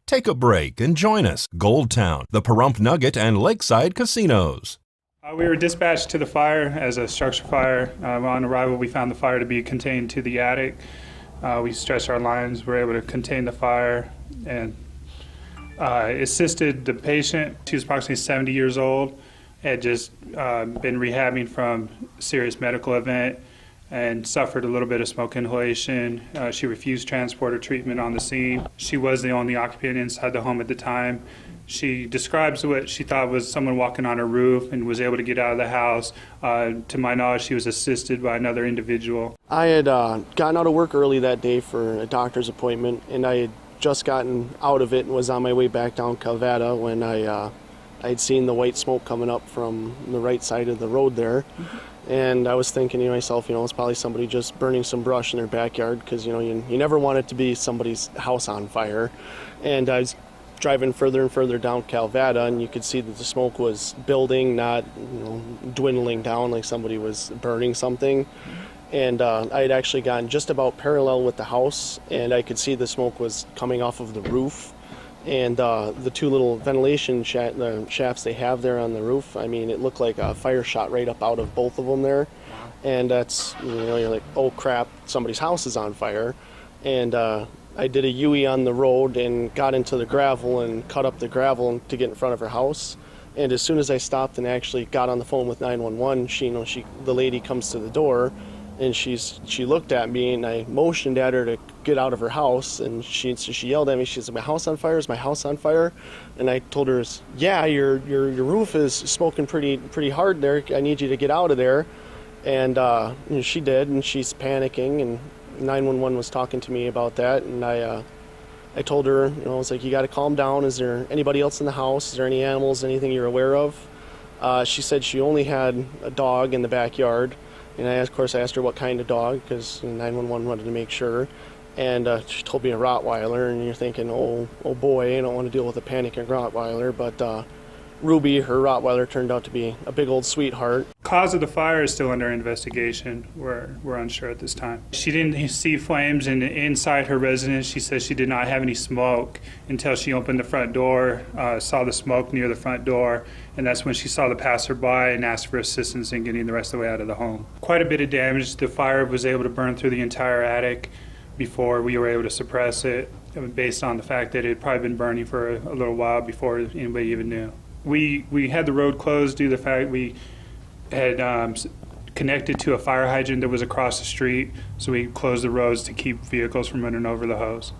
Take a break and join us. Gold Town, the Pahrump Nugget, and Lakeside Casinos. We were dispatched to the fire as a structure fire. On arrival, we found the fire to be contained to the attic. We stretched our lines, were able to contain the fire, and assisted the patient. She was approximately 70 years old, had just been rehabbing from a serious medical event and suffered a little bit of smoke inhalation. She refused transport or treatment on the scene. She was the only occupant inside the home at the time. She describes what she thought was someone walking on her roof and was able to get out of the house. To my knowledge, she was assisted by another individual. I had gotten out of work early that day for a doctor's appointment, and I had just gotten out of it and was on my way back down Calvada when I'd seen the white smoke coming up from the right side of the road there. And I was thinking to myself, it's probably somebody just burning some brush in their backyard, because, you never want it to be somebody's house on fire. And I was driving further and further down Calvada, and you could see that the smoke was building, not dwindling down like somebody was burning something. And I had actually gotten just about parallel with the house, and I could see the smoke was coming off of the roof. And the two little ventilation shafts they have there on the roof, it looked like a fire shot right up out of both of them there. And that's, you're like, oh crap, somebody's house is on fire. And I did a U-E on the road and got into the gravel and cut up the gravel to get in front of her house. And as soon as I stopped and actually got on the phone with 911, the lady comes to the door, and she looked at me, and I motioned at her to get out of her house, and she yelled at me. She said, "My house on fire? Is my house on fire?" And I told her, "Yeah, your roof is smoking pretty hard there. I need you to get out of there." And she did, and she's panicking, and 911 was talking to me about that, and I told her, I was like, "You got to calm down. Is there anybody else in the house? Is there any animals, anything you're aware of?" She said she only had a dog in the backyard. And of course, I asked her what kind of dog, because 911 wanted to make sure. And she told me a Rottweiler, and you're thinking, oh boy, I don't want to deal with a panicking Rottweiler. But Ruby, her Rottweiler, turned out to be a big old sweetheart. Cause of the fire is still under investigation. We're unsure at this time. She didn't see flames inside her residence. She says she did not have any smoke until she opened the front door, saw the smoke near the front door, and that's when she saw the passerby and asked for assistance in getting the rest of the way out of the home. Quite a bit of damage. The fire was able to burn through the entire attic before we were able to suppress it, based on the fact that it had probably been burning for a little while before anybody even knew. We had the road closed due to the fact we had connected to a fire hydrant that was across the street, so we closed the roads to keep vehicles from running over the hose.